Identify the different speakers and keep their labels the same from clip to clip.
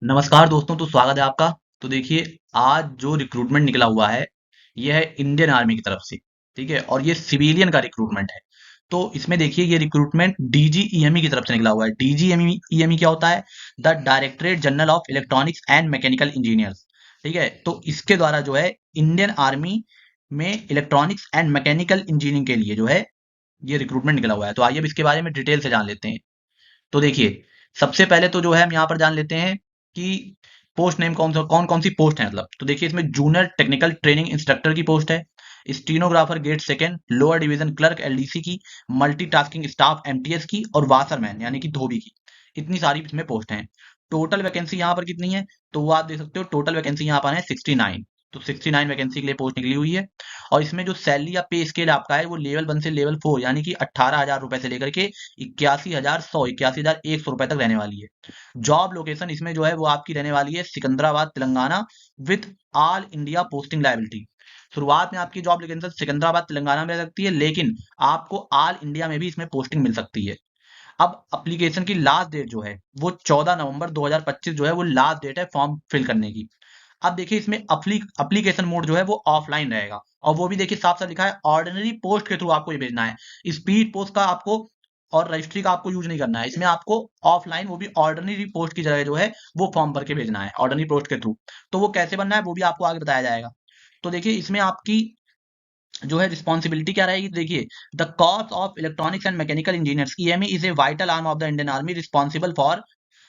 Speaker 1: नमस्कार दोस्तों, तो स्वागत है आपका। तो देखिए, आज जो रिक्रूटमेंट निकला हुआ है, ये है इंडियन आर्मी की तरफ से, ठीक है? और ये सिविलियन का रिक्रूटमेंट है। तो इसमें देखिए, ये रिक्रूटमेंट डीजीईएमई की तरफ से निकला हुआ है। डीजीईएमई क्या होता है? The directorate general of electronics and mechanical engineers, ठीक है? तो इसके द्वारा जो है इंडियन आर्मी में इलेक्ट्रॉनिक्स एंड मैकेनिकल इंजीनियरिंग के लिए जो है ये रिक्रूटमेंट निकला हुआ है। तो आइए अब इसके बारे में डिटेल से जान लेते हैं। तो देखिए, सबसे पहले तो जो है हम यहाँ पर जान लेते हैं कि पोस्ट नेम कौन कौन सी पोस्ट है। मतलब तो देखिए, इसमें जूनियर टेक्निकल ट्रेनिंग इंस्ट्रक्टर की पोस्ट है, stenographer grade second, lower division clerk LDC की, मल्टीटास्किंग स्टाफ एमटीएस की और वाशरमैन यानी कि धोबी की। इतनी सारी इसमें पोस्ट हैं। टोटल वैकेंसी यहाँ पर कितनी है? तो वो आप देख सकते हो, टोटल वैकेंसी यहाँ पर है 69। तो 69 वैकेंसी के लिए पोस्ट निकली हुई है। और इसमें जो सैलरी या पे स्केल आपका है, वो लेवल 1 से लेवल 4 यानी कि 18,000 रुपए से लेकर के 81,100 रुपए तक रहने वाली है। जॉब लोकेशन इसमें जो है वो आपकी रहने वाली है Secunderabad Telangana, with all India posting liability. शुरुआत में आपकी जॉब लोकेशन सिकंदराबाद तेलंगाना में रह सकती है, लेकिन आपको ऑल इंडिया में भी इसमें पोस्टिंग मिल सकती है। अब एप्लीकेशन की लास्ट डेट जो है वो 14 नवंबर 2025 जो है वो लास्ट डेट है फॉर्म फिल करने की। अब देखिए, इसमें एप्लीकेशन मोड जो है वो ऑफलाइन रहेगा, और वो भी देखिए साफ साफ लिखा है, ऑर्डिनरी पोस्ट के थ्रू आपको ये भेजना है। स्पीड पोस्ट का आपको और रजिस्ट्री का आपको यूज नहीं करना है। इसमें आपको ऑफलाइन, वो भी ऑर्डिनरी पोस्ट की जगह जो है वो फॉर्म भर के भेजना है ऑर्डिनरी पोस्ट के थ्रू। तो वो कैसे बनना है वो भी आपको आगे बताया जाएगा। तो देखिए, इसमें आपकी जो है रिस्पॉन्सिबिलिटी क्या रहेगी? देखिए, the corps of electronics and mechanical engineers EME is a vital arm of the Indian army responsible for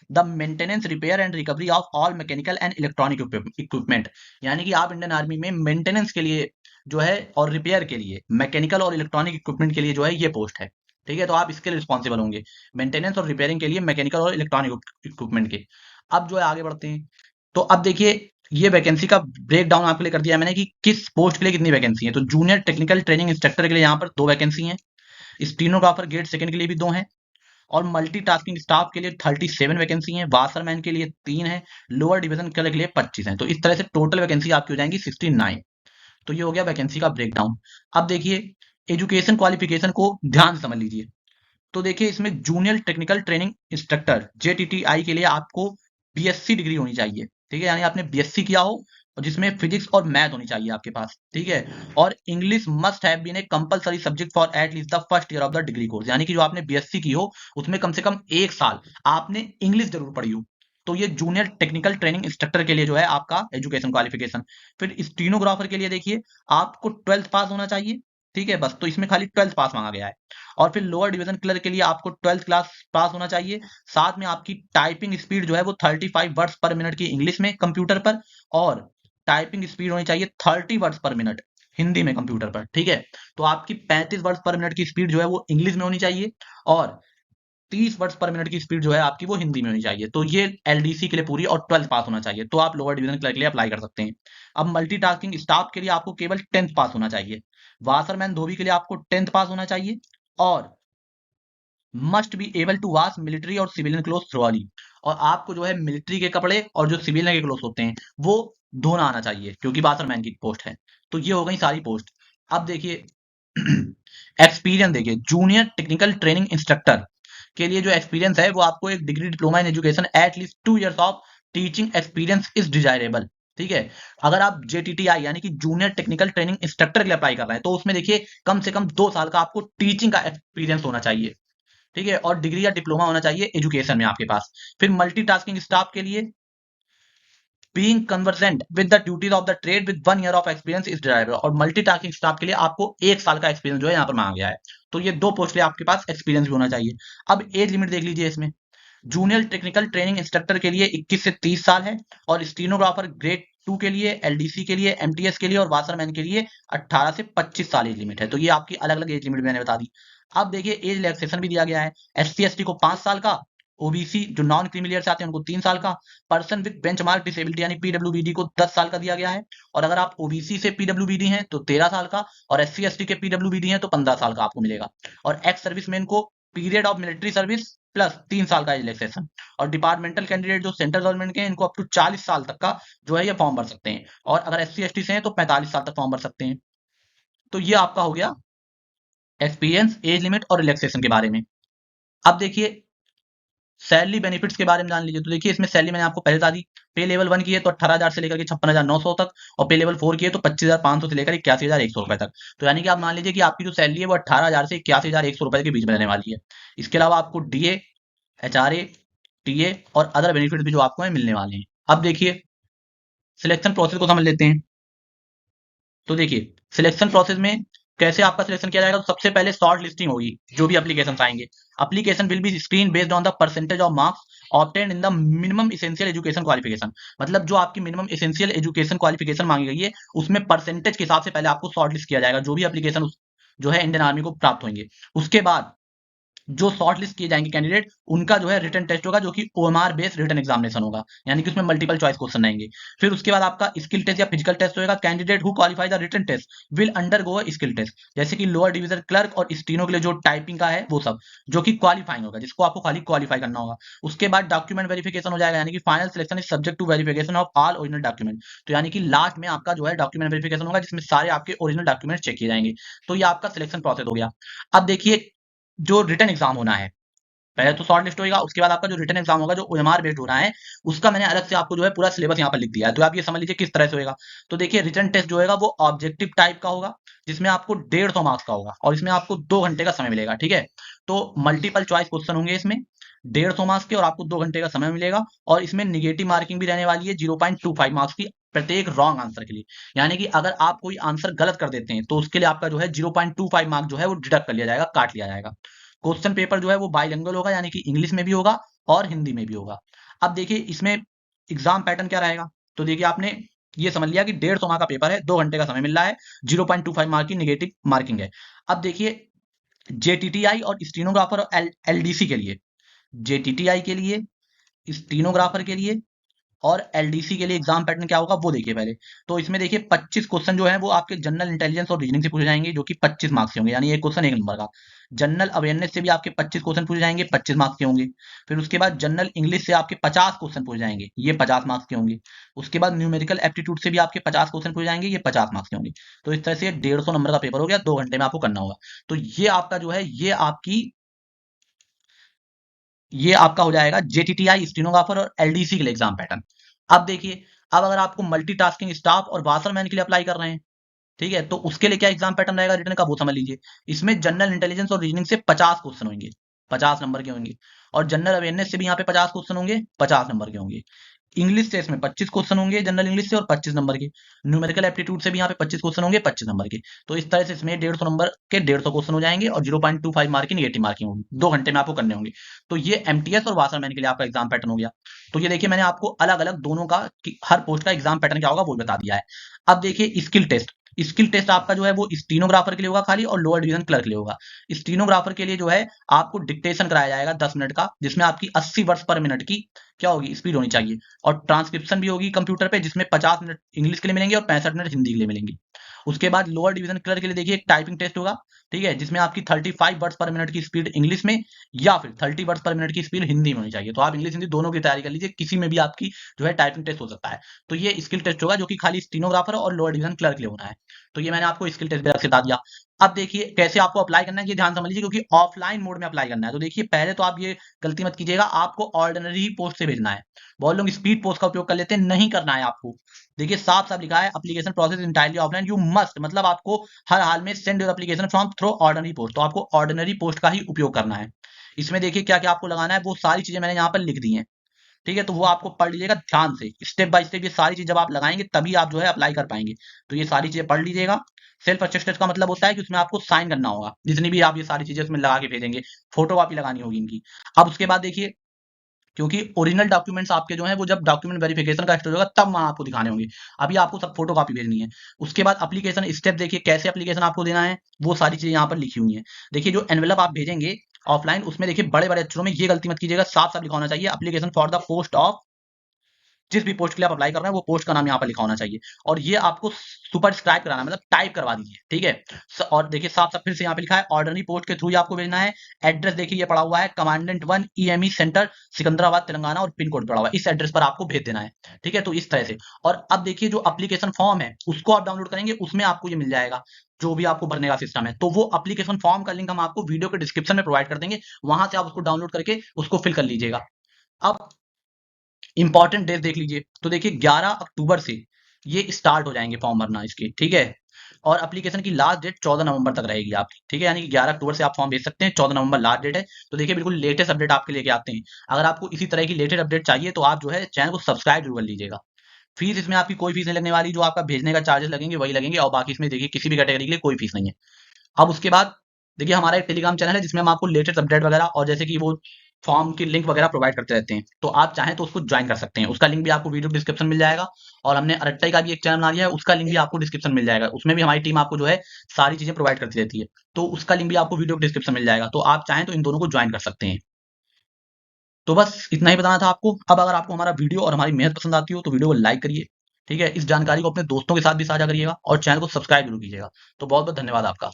Speaker 1: the maintenance repair and recovery of all mechanical and electronic equipment. यानी कि आप इंडियन आर्मी में maintenance के लिए जो है और repair के लिए मैकेनिकल और इलेक्ट्रॉनिक इक्विपमेंट के लिए जो है ये पोस्ट है। ठीक है, तो आप इसके लिए रिस्पॉन्सिबल होंगे, मेंटेनेंस और रिपेयरिंग के लिए मैकेनिकल और इलेक्ट्रॉनिक इक्विपमेंट के। अब जो है आगे बढ़ते हैं। तो अब देखिए, ये वैकेंसी का ब्रेक डाउन आपके लिए कर दिया मैंने कि किस पोस्ट के लिए कितनी वैकेंसी है। तो जूनियर टेक्निकल ट्रेनिंग इंस्ट्रक्टर के लिए यहाँ पर 2 वैकेंसी हैं, स्टीनोग्राफर गेट सेकंड के लिए भी 2 हैं, और मल्टीटास्किंग स्टाफ के लिए 37 वैकेंसी है, वाशरमैन के लिए 3 है, लोअर डिवीजन के लिए 25 है। तो इस तरह से टोटल वैकेंसी आपकी हो जाएंगी 69। तो ये हो गया वैकेंसी का ब्रेकडाउन। अब देखिए, एजुकेशन क्वालिफिकेशन को ध्यान से समझ लीजिए। तो देखिए, इसमें जूनियर टेक्निकल ट्रेनिंग इंस्ट्रक्टर जेटीटीआई के लिए आपको बीएससी डिग्री होनी चाहिए, ठीक है? यानी आपने बीएससी किया हो, और जिसमें फिजिक्स और मैथ होनी चाहिए आपके पास, ठीक है? और English must have been a compulsory subject for at least the first year of the degree course. यानी कि जो आपने बीएससी की हो, उसमें कम से कम 1 साल आपने इंग्लिश जरूर पढ़ी हो। तो ये जूनियर टेक्निकल ट्रेनिंग इंस्ट्रक्टर के लिए जो है आपका एजुकेशन क्वालिफिकेशन। फिर स्टीनोग्राफर के लिए देखिए, आपको 12th पास होना चाहिए, ठीक है? बस, तो इसमें खाली 12th पास मांगा गया है। और फिर लोअर डिवीजन क्लर्क के लिए आपको 12th क्लास पास होना चाहिए। साथ में आपकी टाइपिंग स्पीड जो है वो 35 वर्ड्स पर मिनट की इंग्लिश में कंप्यूटर पर, और टाइपिंग स्पीड होनी चाहिए 30 वर्ड्स पर मिनट हिंदी में कंप्यूटर पर, ठीक है? तो आपकी 35 वर्ड्स पर मिनट की स्पीड जो है वो इंग्लिश में होनी चाहिए, और 30 वर्ड्स पर मिनट की स्पीड जो है आपकी वो हिंदी में होनी चाहिए। तो ये एलडीसी के लिए पूरी, और 12th पास होना चाहिए, तो आप लोअर डिवीजन क्लर्क के लिए अप्लाई कर सकते हैं। अब मल्टीटास्किंग स्टाफ के लिए आपको केवल 10th पास होना चाहिए। वाशरमैन धोबी के लिए आपको 10th पास होना चाहिए, और must be able to wash military और सिविलियन क्लोथ थ्रोअली। और आपको जो है मिलिट्री के कपड़े और जो सिविलियन के क्लोथ होते हैं वो धोना आना चाहिए, क्योंकि वाशरमैन की पोस्ट है। तो ये हो गई सारी पोस्ट। अब देखिए, एक्सपीरियंस देखिए, जूनियर टेक्निकल ट्रेनिंग इंस्ट्रक्टर के लिए जो एक्सपीरियंस है वो आपको एक degree diploma in education at least 2 years of teaching experience is desirable, ठीक है? अगर आप जेटीटीआई यानी कि जूनियर टेक्निकल ट्रेनिंग इंस्ट्रक्टर के लिए अप्लाई कर रहे हैं, तो उसमें देखिए कम से कम 2 साल का आपको टीचिंग का एक्सपीरियंस होना चाहिए, ठीक है? और डिग्री या डिप्लोमा होना चाहिए एजुकेशन में आपके पास। फिर मल्टीटास्किंग स्टाफ के लिए being conversant with the duties of the trade with 1 year of experience is desirable. और मल्टीटास्किंग स्टाफ के लिए आपको 1 साल का एक्सपीरियंस जो है यहाँ पर मांगा गया है। तो ये 2 पोस्ट के लिए आपके पास एक्सपीरियंस भी होना चाहिए। अब एज लिमिट देख लीजिए इसमें। जूनियर टेक्निकल ट्रेनिंग इंस्ट्रक्टर के लिए 21 से 30 साल है, और स्टीनोग्राफर ग्रेड 2 के लिए, एलडीसी के लिए, एमटीएस के लिए और वाशरमैन के लिए 18 से 25 साल एज लिमिट है। तो ये आपकी अलग अलग एज लिमिट मैंने बता दी। अब देखिए, एज रिलैक्सेशन भी दिया गया है। एससी एसटी को 5 साल का, ओबीसी जो नॉन क्रीमी से आते हैं उनको 3 साल का, पर्सन विद बेंचमार्क डिसेबिलिटी यानी पीडब्ल्यूबीडी को 10 साल का दिया गया है। और अगर आप ओबीसी से पीडब्ल्यूबीडी हैं तो 13 साल का, और एससी एसटी के पीडब्ल्यूबीडी हैं तो 15 साल का आपको मिलेगा। और एक्स सर्विसमैन को period of military service plus 3 साल का रिलैक्सेशन। और डिपार्टमेंटल कैंडिडेट जो सेंट्रल गवर्नमेंट के हैं, इनको अप टू 40 साल तक का जो है ये फॉर्म भर सकते हैं। और अगर एस सी एस टी से हैं तो 45 साल तक फॉर्म भर सकते हैं। तो ये आपका हो गया एक्सपीरियंस, एज लिमिट और रिलैक्सेशन के बारे में। अब देखिए, सैलरी बेनिफिट्स के बारे में जान लीजिए। तो देखिए इसमें सैलरी मैंने आपको पहले बता दी। पे लेवल 1 की है तो 18,000 से लेकर के 56,900 तक, और पे लेवल 4 की है तो 25,500 से लेकर 81,100 रुपए तक। तो यानी कि आप मान लीजिए कि आपकी जो सैलरी है वो 18,000 से 81,100 रुपए के बीच में रहने वाली है। इसके अलावा आपको डीए, एचआरए, टीए और अदर बेनिफिट भी जो आपको मिलने वाले हैं। अब देखिए सिलेक्शन प्रोसेस को समझ लेते हैं। तो देखिए सिलेक्शन प्रोसेस में कैसे आपका सिलेक्शन किया जाएगा। तो सबसे पहले शॉर्ट लिस्टिंग होगी, जो भी एप्लीकेशन आएंगे। Application will be screen based on the percentage of marks obtained in the minimum essential education qualification. मतलब जो आपकी मिनिमम एसेंशियल एजुकेशन क्वालिफिकेशन मांगी गई है, उसमें परसेंटेज के हिसाब से पहले आपको शॉर्ट लिस्ट किया जाएगा, जो भी एप्लीकेशन जो है इंडियन आर्मी को प्राप्त होंगे। उसके बाद जो शॉर्ट लिस्ट किए जाएंगे कैंडिडेट, उनका जो है रिटन टेस्ट होगा, जो कि ओएमआर बेस्ड रिटन एग्जामिनेशन होगा, यानी कि उसमें मल्टीपल चॉइस क्वेश्चन आएंगे। फिर उसके बाद आपका स्किल टेस्ट या फिजिकल टेस्ट होगा। Candidate who qualify the written test will undergo skill test, जैसे कि लोअर डिवीजन क्लर्क और स्टीनो के लिए जो टाइपिंग का है वो सब, जो कि क्वालिफाइंग होगा, जिसको आपको खाली क्वालिफाई करना होगा। उसके बाद डॉक्यूमेंट वेरिफिकेशन हो जाएगा, यानी कि final selection is subject to verification of all original document. तो यानी कि लास्ट में आपका जो है डॉक्यूमेंट वेरिफिकेशन होगा, जिसमें सारे आपके ओरिजिनल डॉक्यूमेंट चेक किए जाएंगे। तो ये आपका सिलेक्शन प्रोसेस हो गया। अब देखिए जो रिटन एग्जाम होना है, पहले तो शॉर्ट लिस्ट होगा, उसके बाद आपका जो रिटन एग्जाम होगा, जो ओएमआर बेस्ड हो रहा है, उसका मैंने अलग से आपको जो है पूरा सिलेबस यहाँ पर लिख दिया है। तो आप ये समझ लीजिए किस तरह से होगा। तो देखिए रिटन टेस्ट जो होगा वो ऑब्जेक्टिव टाइप का होगा, जिसमें आपको 150 मार्क्स का होगा, और इसमें आपको 2 घंटे का समय मिलेगा। ठीक है, तो मल्टीपल चॉइस क्वेश्चन होंगे इसमें 150 मार्क्स के, और आपको 2 घंटे का समय मिलेगा। और इसमें निगेटिव मार्किंग भी रहने वाली है 0.25 मार्क्स की प्रत्येक रॉन्ग आंसर के लिए। यानी कि अगर आप कोई आंसर गलत कर देते हैं, तो उसके लिए आपका जो है 0.25 मार्क जो है वो डिडक्ट कर लिया जाएगा, काट लिया जाएगा। क्वेश्चन पेपर जो है वो बाइलिंगुअल होगा, यानी कि इंग्लिश में भी होगा और हिंदी में भी होगा। अब देखिए इसमें एग्जाम पैटर्न क्या रहेगा। तो देखिए आपने ये समझ लिया कि 150 मार्क का पेपर है, 2 घंटे का समय मिल रहा है, 0.25 मार्क की निगेटिव मार्किंग है। अब देखिए जेटीटीआई और स्टीनोग्राफर और एलडीसी के लिए, जेटीटीआई के लिए, स्टीनोग्राफर के लिए और एलडीसी के लिए एग्जाम पैटर्न क्या होगा वो देखिए पहले। तो इसमें देखिए 25 क्वेश्चन जो है वो आपके जनरल इंटेलिजेंस और रीजनिंग से पूछे जाएंगे, जो कि 25 मार्क्स के होंगे, यानी एक क्वेश्चन 1 नंबर का। जनरल अवेयरनेस से भी आपके 25 क्वेश्चन पूछे जाएंगे, 25 मार्क्स के होंगे। फिर उसके बाद जनरल इंग्लिश से आपके 50 क्वेश्चन पूछे जाएंगे, ये 50 मार्क्स के होंगे। उसके बाद न्यूमेरिकल एप्टीट्यूड से भी आपके 50 क्वेश्चन पूछे जाएंगे, ये 50 मार्क्स के होंगे। तो इस तरह से 150 नंबर का पेपर हो गया, 2 घंटे में आपको करना होगा। तो ये आपका जो है ये आपका हो जाएगा जेटीटीआई, स्टेनोग्राफर और एलडीसी के लिए एग्जाम पैटर्न। अब देखिए, अब अगर आपको मल्टीटास्किंग स्टाफ और वाशरमैन के लिए अप्लाई कर रहे हैं, ठीक है, तो उसके लिए क्या एग्जाम पैटर्न रहेगा रिटर्न का वो समझ लीजिए। इसमें जनरल इंटेलिजेंस और रीजनिंग से 50 क्वेश्चन होंगे, 50 नंबर के होंगे। और जनरल अवेयरनेस से भी यहाँ पे 50 क्वेश्चन होंगे, 50 नंबर के होंगे। इंग्लिश से इसमें 25 क्वेश्चन होंगे जनरल इंग्लिश से, और 25 नंबर के। न्यूमेरिकल एप्टीट्यूड से भी यहाँ पे 25 क्वेश्चन होंगे, 25 नंबर के। तो इस तरह से इसमें 150 नंबर के 150 क्वेश्चन हो जाएंगे, और 0.25 मार्क की निगेटिव मार्किंग होगी, 2 घंटे में आपको करने होंगे। तो ये एमटीएस और वाशरमैन के लिए आपका एग्जाम पैटर्न हो गया। तो ये देखिए मैंने आपको अलग अलग दोनों का हर पोस्ट का एग्जाम पैटर्न क्या होगा वो बता दिया है। अब देखिए स्किल टेस्ट। स्किल टेस्ट आपका जो है वो स्टीनोग्राफर के लिए होगा खाली, और लोअर डिवीजन क्लर्क के लिए होगा। स्टीनोग्राफर के लिए जो है आपको डिक्टेशन कराया जाएगा 10 मिनट का, जिसमें आपकी 80 वर्ड्स पर मिनट की क्या होगी, स्पीड होनी चाहिए। और ट्रांसक्रिप्शन भी होगी कंप्यूटर पे, जिसमें 50 मिनट इंग्लिश के लिए मिलेंगे और 65 मिनट हिंदी के लिए मिलेंगे। उसके बाद लोअर डिवीजन क्लर्क के लिए देखिए एक टाइपिंग टेस्ट होगा, ठीक है, जिसमें आपकी 35 वर्ड्स पर मिनट की स्पीड इंग्लिश में, या फिर 30 वर्ड्स पर मिनट की स्पीड हिंदी में होनी चाहिए। तो आप इंग्लिश हिंदी दोनों की तैयारी कर लीजिए, किसी में भी आपकी जो है टाइपिंग टेस्ट हो सकता है। तो ये स्किल टेस्ट होगा, जो कि खाली स्टीनोग्राफर और लोअर डिवीजन क्लर्क के लिए होना है। तो ये मैंने आपको स्किल टेस्ट बता दिया। अब देखिए कैसे आपको अप्लाई करना है, ये ध्यान समझ लीजिए, क्योंकि ऑफलाइन मोड में अप्लाई करना है। तो देखिए पहले तो आप ये गलती मत कीजिएगा, आपको ऑर्डिनरी पोस्ट से भेजना है। बहुत लोग स्पीड पोस्ट का उपयोग कर लेते हैं, नहीं करना है आपको। देखिए साफ साफ लिखा है, application process entirely offline, you must, मतलब आपको हर हाल में send your application from through ordinary post. तो आपको ऑर्डिनरी पोस्ट का ही उपयोग करना है। इसमें देखिए क्या क्या आपको लगाना है, वो सारी चीजें मैंने यहाँ पर लिख दी हैं, ठीक है, तो वो आपको पढ़ लीजिएगा ध्यान से, स्टेप बाय स्टेप। ये सारी चीज जब आप लगाएंगे तभी आप जो है अप्लाई कर पाएंगे। तो ये सारी चीजें पढ़ लीजिएगा। सेल्फ अटेस्टेड का मतलब होता है कि उसमें आपको साइन करना होगा, जितनी भी आप ये सारी चीजें उसमें लगा के भेजेंगे, फोटो कॉपी लगानी होगी इनकी। अब उसके बाद देखिए, क्योंकि ओरिजिनल डॉक्यूमेंट्स आपके जो हैं वो जब डॉक्यूमेंट वेरिफिकेशन का स्टेज होगा तब वहां आपको दिखाने होंगे। अभी आपको सब फोटो कॉपी भेजनी है। उसके बाद एप्लीकेशन स्टेप देखिए, कैसे एप्लीकेशन आपको देना है, वो सारी चीजें यहाँ पर लिखी हुई हैं। देखिए जो एनवेलप आप भेजेंगे ऑफलाइन, उसमें देखिए बड़े बड़े अक्षरों में ये गलती मत कीजिएगा, साफ साफ लिखा होना चाहिए application for the post of, जिस भी पोस्ट के लिए आप अप्लाई कर रहे हैं वो पोस्ट का नाम यहाँ पर लिखा होना चाहिए। और ये आपको सुपरस्क्राइब कराना है, मतलब टाइप करवा दीजिए, ठीक है। और देखिए साफ साफ फिर से यहाँ पे लिखा है ऑर्डिनरी पोस्ट के थ्रू ही आपको भेजना है। एड्रेस देखिए ये पड़ा हुआ है commandant 1 EME centre Secunderabad Telangana, और पिन कोड पड़ा हुआ है, इस एड्रेस पर आपको भेज देना है, ठीक है। तो इस तरह से। और अब देखिए जो एप्लीकेशन फॉर्म है उसको आप डाउनलोड करेंगे, उसमें आपको ये मिल जाएगा जो भी आपको भरने का सिस्टम है, तो वो एप्लीकेशन फॉर्म का लिंक हम आपको वीडियो के डिस्क्रिप्शन में प्रोवाइड कर देंगे, वहां से आप उसको डाउनलोड करके उसको फिल कर लीजिएगा। अब इंपॉर्टेंट डेट देख लीजिए, तो देखिए 11 अक्टूबर से ये स्टार्ट हो जाएंगे फॉर्म भरना इसके, ठीक है। और एप्लीकेशन की लास्ट डेट 14 नवंबर तक रहेगी आपकी, ठीक है, यानी कि 11 अक्टूबर से आप फॉर्म भेज सकते हैं, 14 नवंबर लास्ट डेट है। तो देखिए बिल्कुल लेटेस्ट अपडेट आपके लेके आते हैं। अगर आपको इसी तरह की लेटेस्ट अपडेट चाहिए तो आप जो है चैनल को सब्सक्राइब जरूर कर लीजिएगा। फीस इसमें आपकी कोई फीस नहीं लगने वाली, जो आपका भेजने का चार्जेस लगेंगे वही लगेंगे, और बाकी इसमें देखिए किसी भी कैटेगरी के लिए कोई फीस नहीं है। अब उसके बाद देखिए हमारा एक टेलीग्राम चैनल है जिसमें हम आपको लेटेस्ट अपडेट वगैरह और जैसे कि वो फॉर्म की लिंक वगैरह प्रोवाइड करते रहते हैं, तो आप चाहें तो उसको ज्वाइन कर सकते हैं। उसका लिंक भी आपको वीडियो डिस्क्रिप्शन मिल जाएगा। और हमने अरट्टाई का भी एक चैनल बना लिया है, उसका लिंक भी आपको डिस्क्रिप्शन मिल जाएगा। उसमें भी हमारी टीम आपको जो है सारी चीजें प्रोवाइड करती रहती है, तो उसका लिंक भी आपको वीडियो डिस्क्रिप्शन मिल जाएगा, तो आप चाहें तो इन दोनों को ज्वाइन कर सकते हैं। तो बस इतना ही बताना था आपको। अब अगर आपको हमारा वीडियो और हमारी मेहनत पसंद आती हो तो वीडियो को लाइक करिए, ठीक है। इस जानकारी को अपने दोस्तों के साथ भी साझा करिएगा और चैनल को सब्सक्राइब जरूर कीजिएगा। तो बहुत बहुत धन्यवाद आपका।